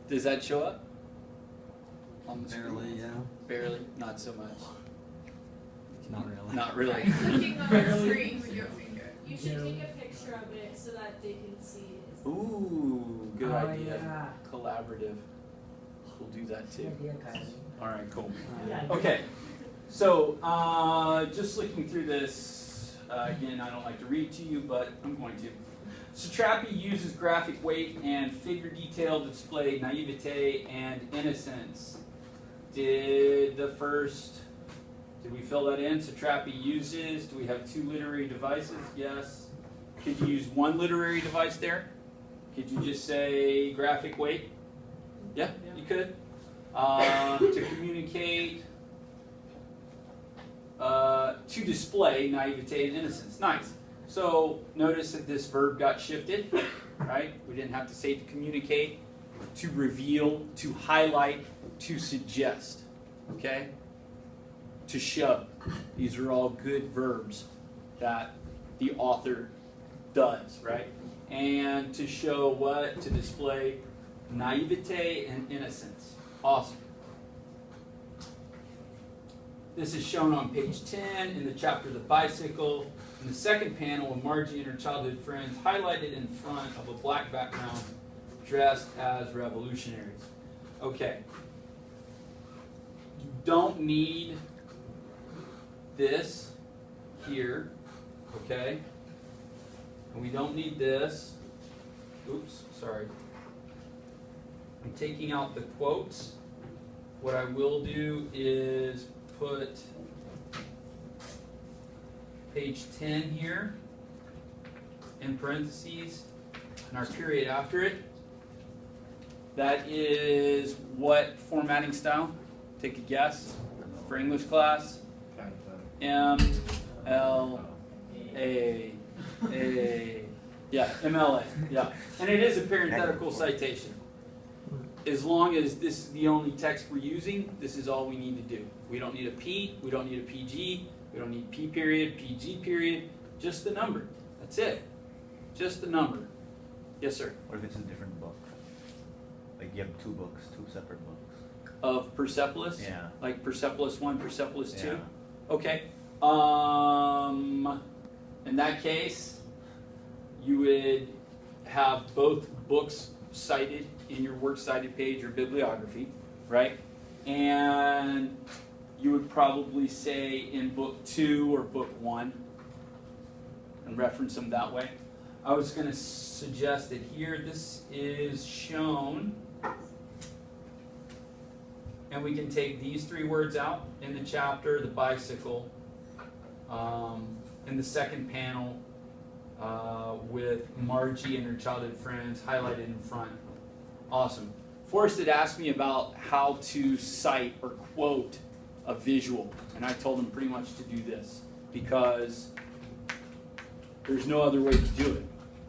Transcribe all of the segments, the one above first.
Does that show up? On the Barely, screen? yeah. Barely, not so much. Not really. Not really. Try clicking on the screen with your finger. You should take a picture of it so that they can see it. Ooh, good idea. Yeah. Collaborative. We'll do that too. Good idea, Kylie. All right, cool. Yeah. Okay, so just looking through this, again, I don't like to read to you, but I'm going to. Satrapi uses graphic weight and figure detail to display naivete and innocence. Did we fill that in? Satrapi uses, do we have 2 literary devices? Yes. Could you use 1 literary device there? Could you just say graphic weight? Yeah, you could. To communicate, to display naivete and innocence. Nice. So notice that this verb got shifted, right? We didn't have to say to communicate, to reveal, to highlight, to suggest, okay? To show. These are all good verbs that the author does, right? And to show what? To display naivete and innocence. Awesome. This is shown on page 10 in the chapter The Bicycle. In the second panel, of Margie and her childhood friends highlighted in front of a black background dressed as revolutionaries. Okay. You don't need this here, okay? And we don't need this. Oops, sorry. I'm taking out the quotes. What I will do is put page 10 here in parentheses and our period after it. That is what formatting style? Take a guess for English class. M L A A. Yeah, MLA. Yeah, and it is a parenthetical citation. As long as this is the only text we're using, this is all we need to do. We don't need a P, we don't need a PG, we don't need P period, PG period, just the number. That's it. Just the number. Yes, sir? What if it's a different book? Like you have 2 books, 2 separate books. Of Persepolis? Yeah. Like Persepolis 1, Persepolis 2? Yeah. Okay. In that case, you would have both books cited in your works cited page or bibliography, right? And you would probably say in book 2 or book 1 and reference them that way. I was going to suggest that here this is shown, and we can take these 3 words out in the chapter, the bicycle, in the second panel with Margie and her childhood friends highlighted in front. Awesome. Forrest had asked me about how to cite or quote a visual, and I told him pretty much to do this because there's no other way to do it,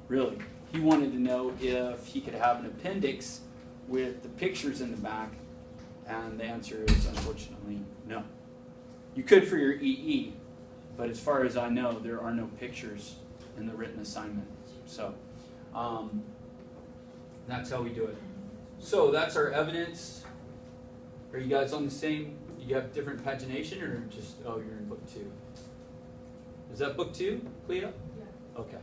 really. He wanted to know if he could have an appendix with the pictures in the back, and the answer is unfortunately no. You could for your EE, but as far as I know, there are no pictures in the written assignment. So that's how we do it. So that's our evidence. Are you guys on the same? You have different pagination, or just, oh, you're in book 2? Is that book 2, Clea? Yeah. Okay.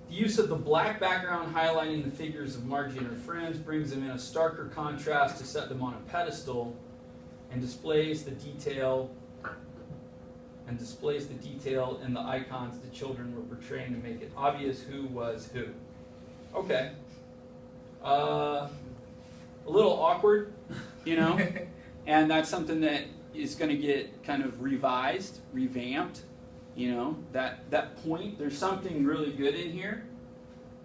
The use of the black background highlighting the figures of Margie and her friends brings them in a starker contrast to set them on a pedestal and displays the detail in the icons the children were portraying to make it obvious who was who. Okay. A little awkward, you know, and that's something that is going to get kind of revised, revamped, you know, that point. There's something really good in here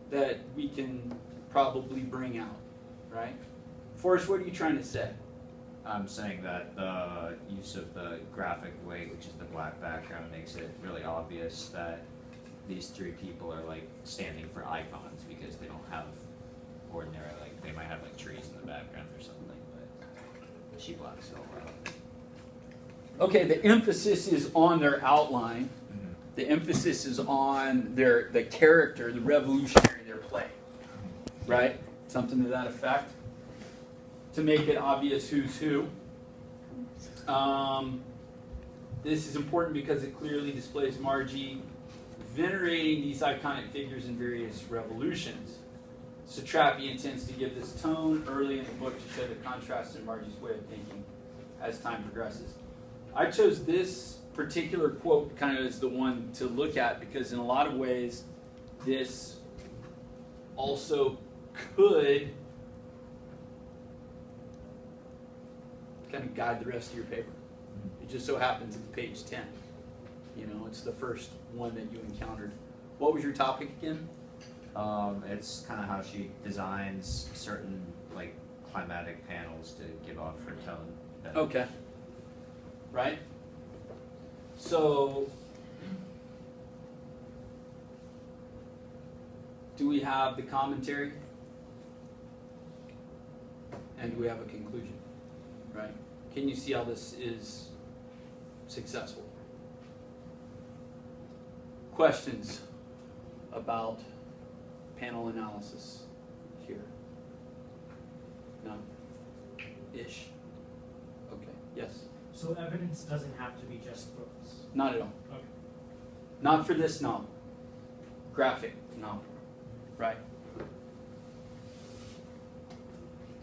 that we can probably bring out, right? Forrest, what are you trying to say? I'm saying that the use of the graphic weight, which is the black background, makes it really obvious that these 3 people are like standing for icons because they don't have ordinary, like they might have like trees in the background or something, but she blacks it all out. Okay, the emphasis is on their outline. Mm-hmm. The emphasis is on the character, the revolutionary they're playing, right? something to that effect, to make it obvious who's who. This is important because it clearly displays Margie venerating these iconic figures in various revolutions. Satrapi intends to give this tone early in the book to show the contrast in Margie's way of thinking as time progresses. I chose this particular quote kind of as the one to look at because in a lot of ways this also could kind of guide the rest of your paper. It just so happens it's page 10. You know, it's the first one that you encountered. What was your topic again? It's kind of how she designs certain like climatic panels to give off her tone. Okay. Right? So, do we have the commentary? And do we have a conclusion? Right? Can you see how this is successful? Questions about panel analysis here? No? Ish? Okay. Yes? So evidence doesn't have to be just books. Not at all. Okay. Not for this novel. Graphic novel. Right?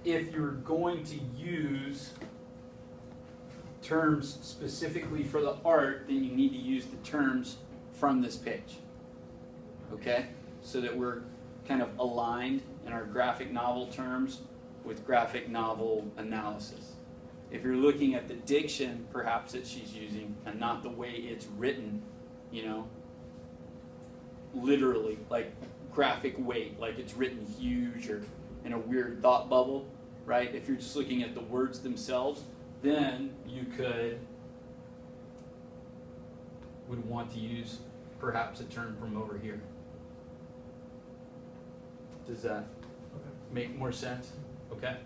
If you're going to use terms specifically for the art, then you need to use the terms from this page. Okay? So that we're kind of aligned in our graphic novel terms with graphic novel analysis. If you're looking at the diction, perhaps, that she's using, and not the way it's written, you know, literally, like graphic weight, like it's written huge or in a weird thought bubble, right? If you're just looking at the words themselves, then you would want to use perhaps a term from over here. Does that make more sense? Okay.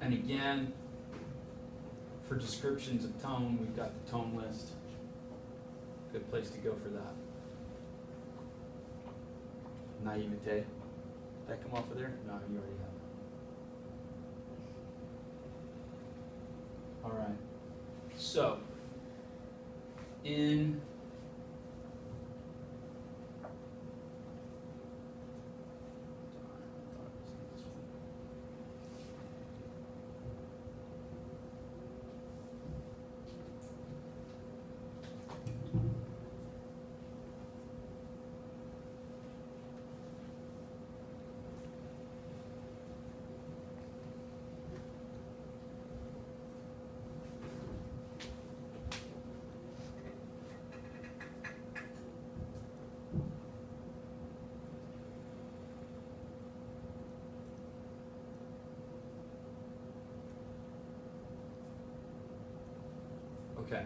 And again, for descriptions of tone, we've got the tone list. Good place to go for that. Naivete. Did that come off of there? No, you already have it. All right. So, in okay.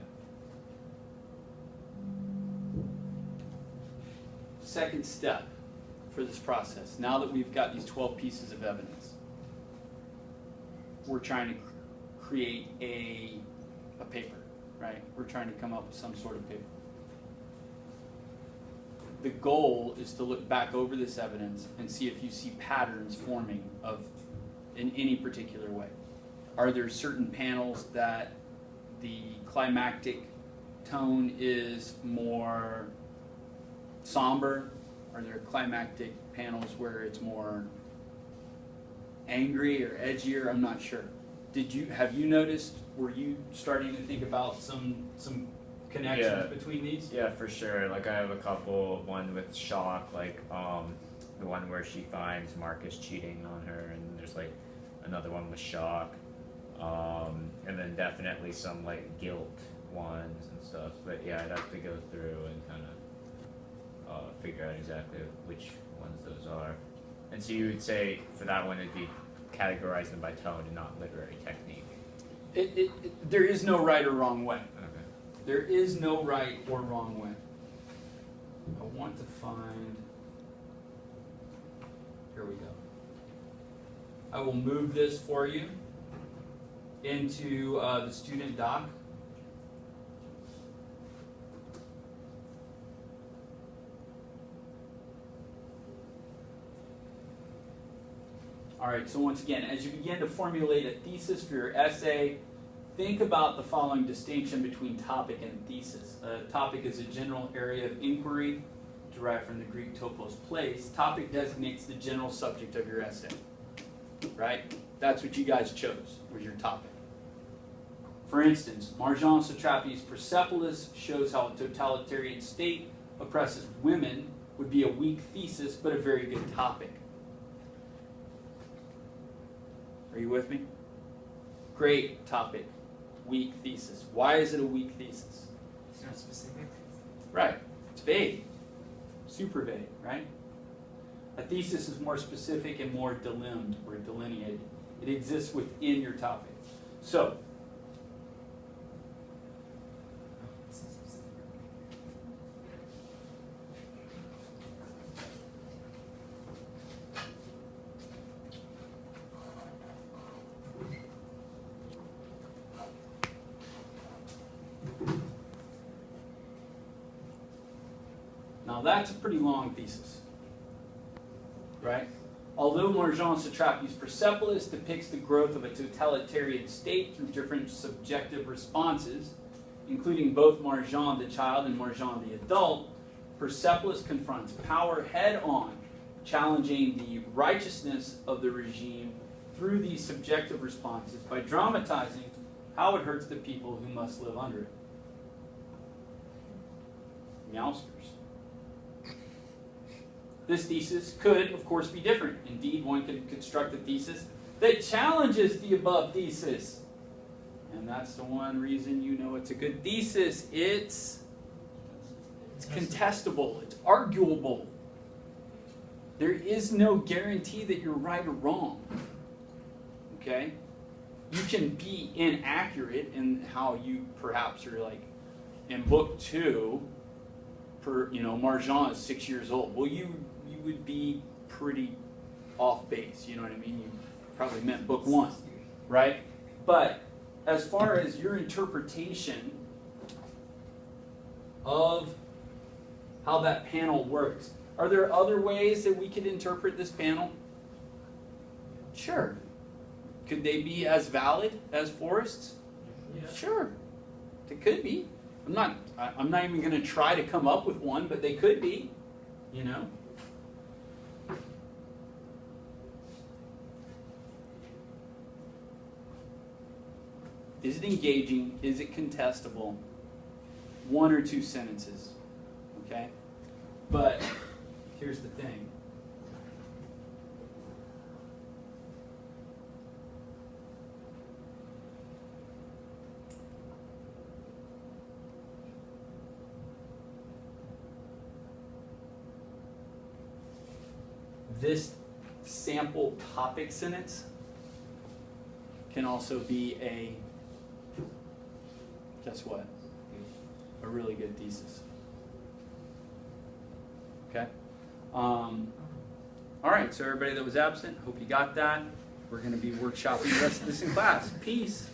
Second step for this process, now that we've got these 12 pieces of evidence, we're trying to create a paper, right? We're trying to come up with some sort of paper. The goal is to look back over this evidence and see if you see patterns forming in any particular way. Are there certain panels that the climactic tone is more somber? Are there climactic panels where it's more angry or edgier? I'm not sure. Have you noticed, were you starting to think about some connections between these? Yeah, for sure. Like I have a couple, one with shock, like the one where she finds Marcus cheating on her, and there's like another one with shock. And then definitely some like guilt ones and stuff. But yeah, I'd have to go through and kind of figure out exactly which ones those are. And so you would say for that one it'd be categorize them by tone and not literary technique. There is no right or wrong way. Okay. There is no right or wrong way. I want to find, here we go. I will move this for you into the student doc. All right, so once again, as you begin to formulate a thesis for your essay, think about the following distinction between topic and thesis. A topic is a general area of inquiry, derived from the Greek topos, place. Topic designates the general subject of your essay, right? That's what you guys chose, was your topic. For instance, Marjan Satrapi's Persepolis shows how a totalitarian state oppresses women would be a weak thesis, but a very good topic. Are you with me? Great topic, weak thesis. Why is it a weak thesis? It's not specific. Right, it's vague, super vague, right? A thesis is more specific and more delineated or delineated. It exists within your topic. So, now that's a pretty long thesis, right? Although Marjan Satrapi's Persepolis depicts the growth of a totalitarian state through different subjective responses, including both Marjan the child and Marjan the adult, Persepolis confronts power head-on, challenging the righteousness of the regime through these subjective responses by dramatizing how it hurts the people who must live under it. Meowsters. This thesis could, of course, be different. Indeed, one could construct a thesis that challenges the above thesis. And that's the one reason you know it's a good thesis. It's contestable. It's arguable. There is no guarantee that you're right or wrong. Okay? You can be inaccurate in how you perhaps are like, in book 2, Marjan is 6 years old. Well, you would be pretty off base, you know what I mean? You probably meant book 1, right? But as far as your interpretation of how that panel works, are there other ways that we could interpret this panel? Sure. Could they be as valid as Forrest's? Yeah. Sure. They could be. I'm not even going to try to come up with one, but they could be, you know. Is it engaging? Is it contestable? 1 or 2 sentences, okay? But here's the thing. This sample topic sentence can also be a, guess what? A really good thesis. Okay? All right, so everybody that was absent, hope you got that. We're going to be workshopping the rest of this in class. Peace.